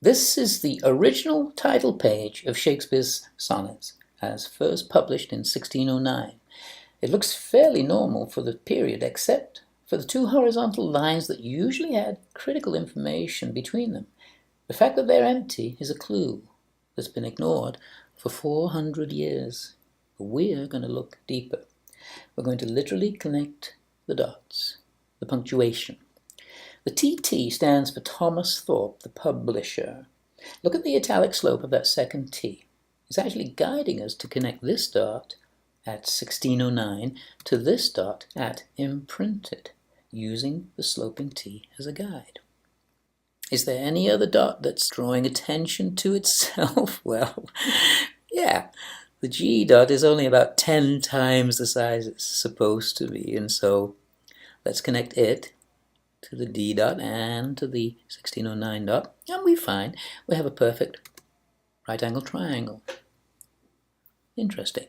This is the original title page of Shakespeare's sonnets, as first published in 1609. It looks fairly normal for the period, except for the two horizontal lines that usually had critical information between them. The fact that they're empty is a clue that's been ignored for 400 years. We're going to look deeper. We're going to literally connect the dots, the punctuation. The TT stands for Thomas Thorpe, the publisher. Look at the italic slope of that second T. It's actually guiding us to connect this dot at 1609 to this dot at imprinted, using the sloping T as a guide. Is there any other dot that's drawing attention to itself? Well, yeah, the G dot is only about 10 times the size it's supposed to be, and so let's connect it to the D dot and to the 1609 dot, and we find we have a perfect right angle triangle. Interesting.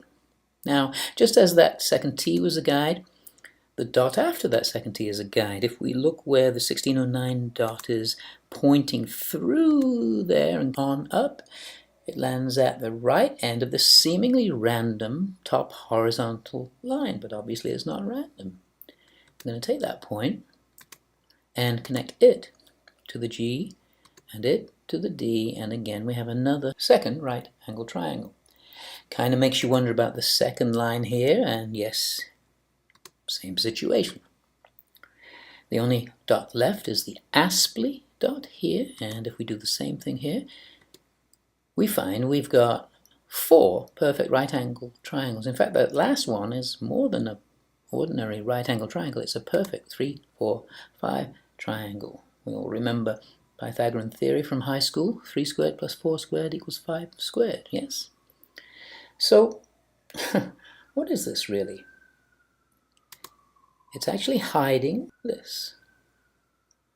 Now, just as that second T was a guide, the dot after that second T is a guide. If we look where the 1609 dot is pointing through there and on up, it lands at the right end of the seemingly random top horizontal line, but obviously it's not random. I'm going to take that point and connect it to the G and it to the D, and again we have another second right angle triangle. Kind of makes you wonder about the second line here, and yes, same situation. The only dot left is the Aspley dot here, and if we do the same thing here, we find we've got 4 perfect right angle triangles. In fact, that last one is more than an ordinary right angle triangle. It's a perfect 3, 4, 5 triangle. We all remember Pythagorean theory from high school. 3 squared plus 4 squared equals 5 squared, yes? So, what is this really? It's actually hiding this.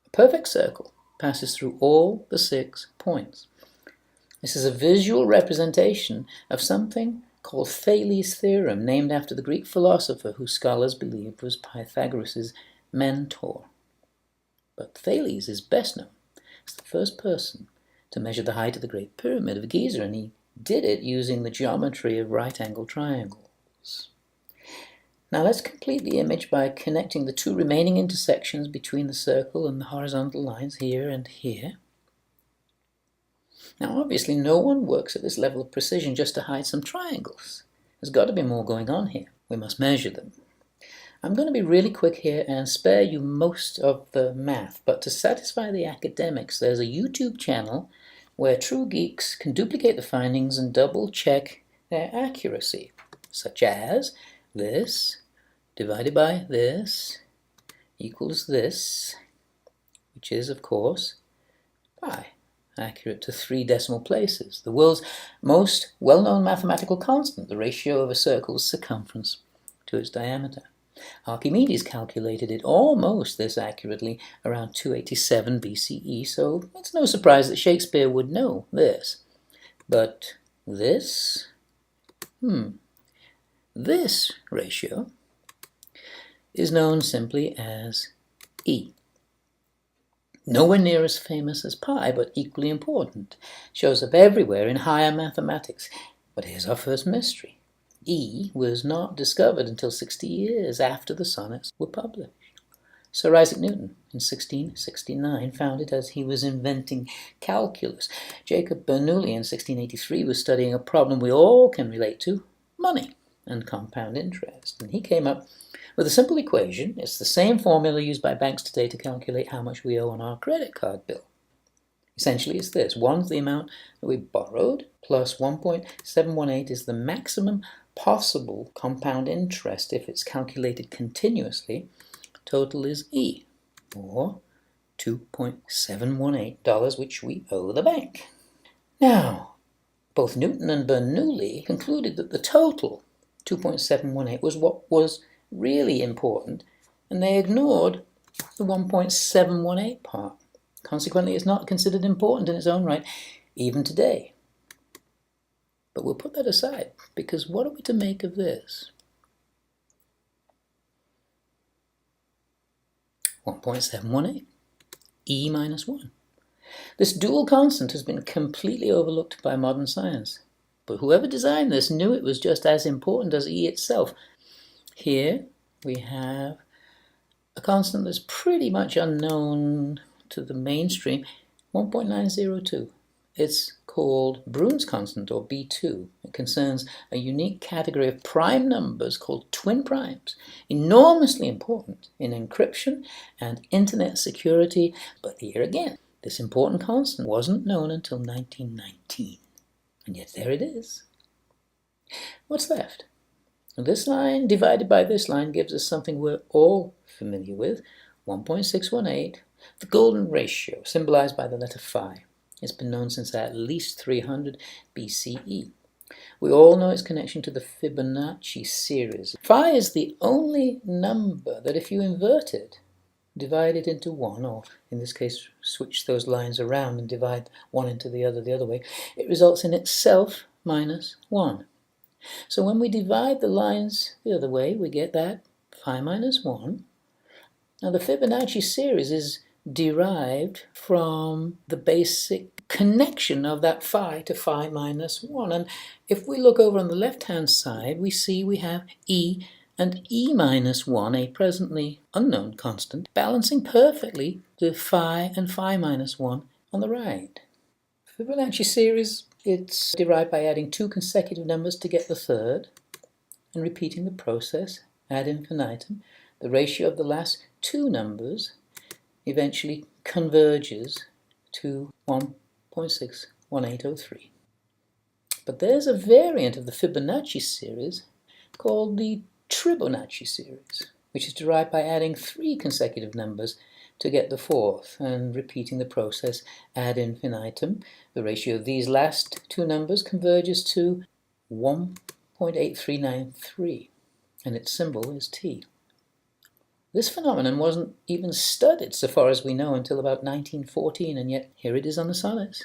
A perfect circle passes through all the 6 points. This is a visual representation of something called Thales' theorem, named after the Greek philosopher who scholars believe was Pythagoras' mentor. But Thales is best known as the first person to measure the height of the Great Pyramid of Giza, and he did it using the geometry of right angle triangles. Now let's complete the image by connecting the 2 remaining intersections between the circle and the horizontal lines here and here. Now obviously no one works at this level of precision just to hide some triangles. There's got to be more going on here. We must measure them. I'm going to be really quick here and spare you most of the math, but to satisfy the academics, there's a YouTube channel where true geeks can duplicate the findings and double check their accuracy, such as this divided by this equals this, which is, of course, pi, accurate to 3 decimal places, the world's most well-known mathematical constant, the ratio of a circle's circumference to its diameter. Archimedes calculated it almost this accurately around 287 BCE, so it's no surprise that Shakespeare would know this. But this ratio is known simply as E. Nowhere near as famous as pi, but equally important. Shows up everywhere in higher mathematics. But here's our first mystery. E was not discovered until 60 years after the sonnets were published. Sir Isaac Newton, in 1669, found it as he was inventing calculus. Jacob Bernoulli, in 1683, was studying a problem we all can relate to, money and compound interest. And he came up with a simple equation. It's the same formula used by banks today to calculate how much we owe on our credit card bill. Essentially, it's this. 1 is the amount that we borrowed, plus 1.718 is the maximum possible compound interest if it's calculated continuously. Total is E, or $2.718, which we owe the bank. Now, both Newton and Bernoulli concluded that the total, 2.718, was what was really important, and they ignored the 1.718 part. Consequently, it's not considered important in its own right, even today. But we'll put that aside, because what are we to make of this? 1.718, E minus 1. This dual constant has been completely overlooked by modern science, but whoever designed this knew it was just as important as E itself. Here we have a constant that's pretty much unknown to the mainstream, 1.902. It's called Brune's constant, or B2. It concerns a unique category of prime numbers called twin primes, enormously important in encryption and internet security. But here again, this important constant wasn't known until 1919. And yet there it is. What's left? This line divided by this line gives us something we're all familiar with, 1.618, the golden ratio, symbolized by the letter phi. It's been known since at least 300 BCE. We all know its connection to the Fibonacci series. Phi is the only number that if you invert it, divide it into 1, or in this case switch those lines around and divide one into the other way, it results in itself minus 1. So when we divide the lines the other way, we get that phi minus 1. Now the Fibonacci series is derived from the basic connection of that phi to phi minus 1. And if we look over on the left-hand side, we see we have E and E minus 1, a presently unknown constant, balancing perfectly the phi and phi minus 1 on the right. Fibonacci series, it's derived by adding two consecutive numbers to get the third, and repeating the process ad infinitum. The ratio of the last two numbers eventually converges to 1.61803. But there's a variant of the Fibonacci series called the Fibonacci series, which is derived by adding three consecutive numbers to get the fourth, and repeating the process ad infinitum. The ratio of these last two numbers converges to 1.8393, and its symbol is T. This phenomenon wasn't even studied, so far as we know, until about 1914, and yet here it is on the sonnets.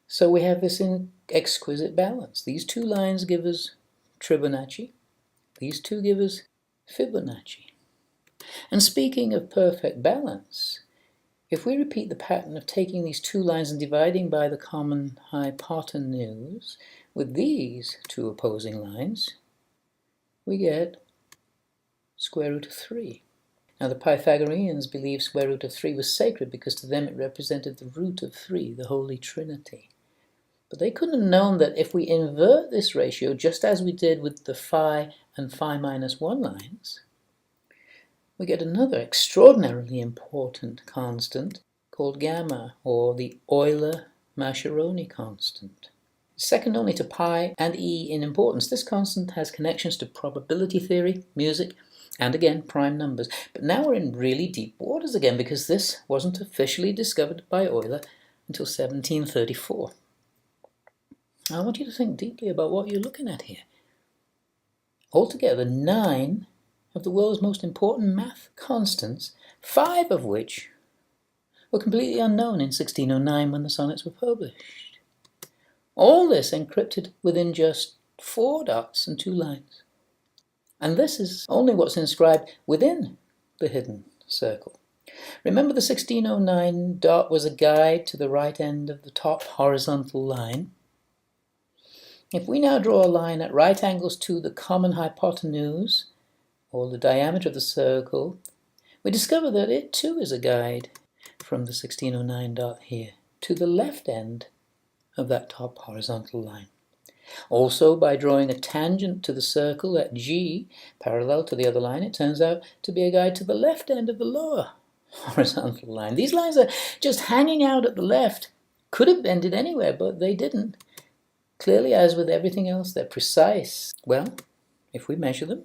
So we have this exquisite balance. These two lines give us Fibonacci. These two give us Fibonacci. And speaking of perfect balance, if we repeat the pattern of taking these two lines and dividing by the common hypotenuse with these two opposing lines, we get square root of 3. Now the Pythagoreans believed square root of 3 was sacred because to them it represented the root of 3, the Holy Trinity. But they couldn't have known that if we invert this ratio, just as we did with the phi and phi minus 1 lines, we get another extraordinarily important constant called gamma, or the Euler-Mascheroni constant. Second only to pi and E in importance, this constant has connections to probability theory, music, and again, prime numbers. But now we're in really deep waters again, because this wasn't officially discovered by Euler until 1734. I want you to think deeply about what you're looking at here. Altogether, 9 of the world's most important math constants, 5 of which were completely unknown in 1609 when the sonnets were published. All this encrypted within just 4 dots and 2 lines. And this is only what's inscribed within the hidden circle. Remember, the 1609 dot was a guide to the right end of the top horizontal line. If we now draw a line at right angles to the common hypotenuse, or the diameter of the circle, we discover that it too is a guide from the 1609 dot here to the left end of that top horizontal line. Also, by drawing a tangent to the circle at G, parallel to the other line, it turns out to be a guide to the left end of the lower horizontal line. These lines are just hanging out at the left. Could have ended anywhere, but they didn't. Clearly, as with everything else, they're precise. Well, if we measure them,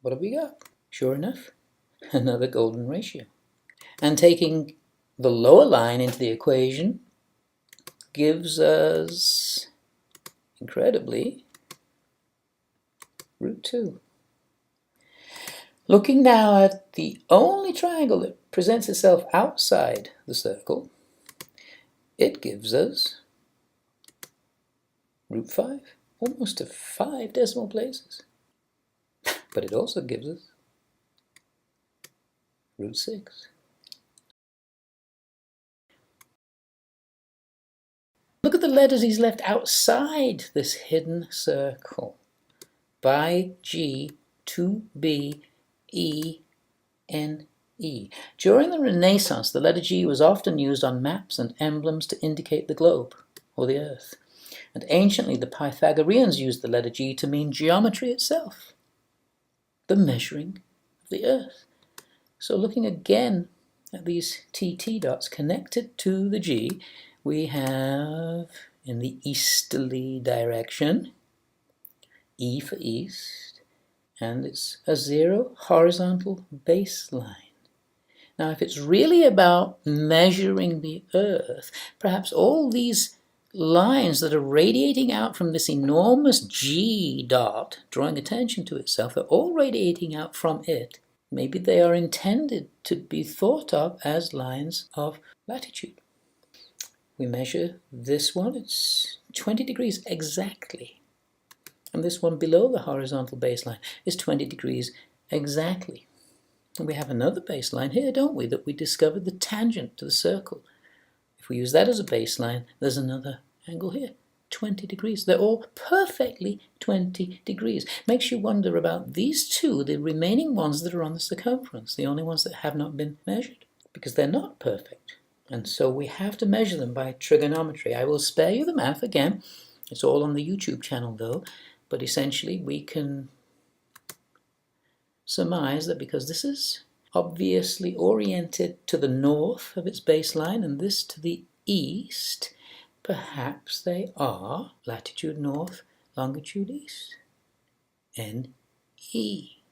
what have we got? Sure enough, another golden ratio. And taking the lower line into the equation gives us, incredibly, root 2. Looking now at the only triangle that presents itself outside the circle, it gives us root 5, almost to 5 decimal places. But it also gives us root 6. Look at the letters he's left outside this hidden circle. By G, to B, E, N, E. During the Renaissance, the letter G was often used on maps and emblems to indicate the globe, or the earth. And anciently, the Pythagoreans used the letter G to mean geometry itself, the measuring of the earth. So looking again at these TT dots connected to the G, we have in the easterly direction, E for east, and it's a 0 horizontal baseline. Now, if it's really about measuring the earth, perhaps all these lines that are radiating out from this enormous G dot, drawing attention to itself, they're all radiating out from it. Maybe they are intended to be thought of as lines of latitude. We measure this one, it's 20 degrees exactly. And this one below the horizontal baseline is 20 degrees exactly. And we have another baseline here, don't we, that we discovered the tangent to the circle. If we use that as a baseline, there's another angle here, 20 degrees. They're all perfectly 20 degrees. Makes you wonder about these two, the remaining ones that are on the circumference, the only ones that have not been measured, because they're not perfect. And so we have to measure them by trigonometry. I will spare you the math again. It's all on the YouTube channel though. But essentially we can surmise that because this is obviously oriented to the north of its baseline and this to the east, perhaps they are latitude north, longitude east, NE.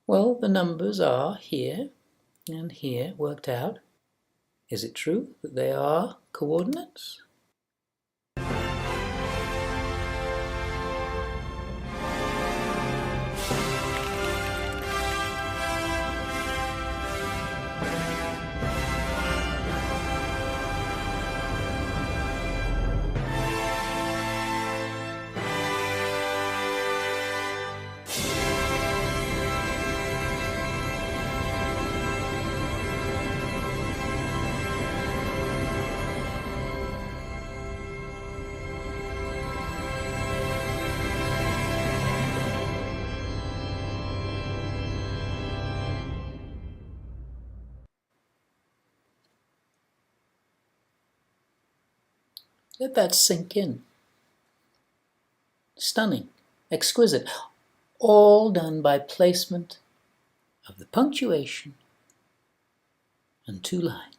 Well, the numbers are here and here worked out. Is it true that they are coordinates? Let that sink in. Stunning, exquisite, all done by placement of the punctuation and 2 lines.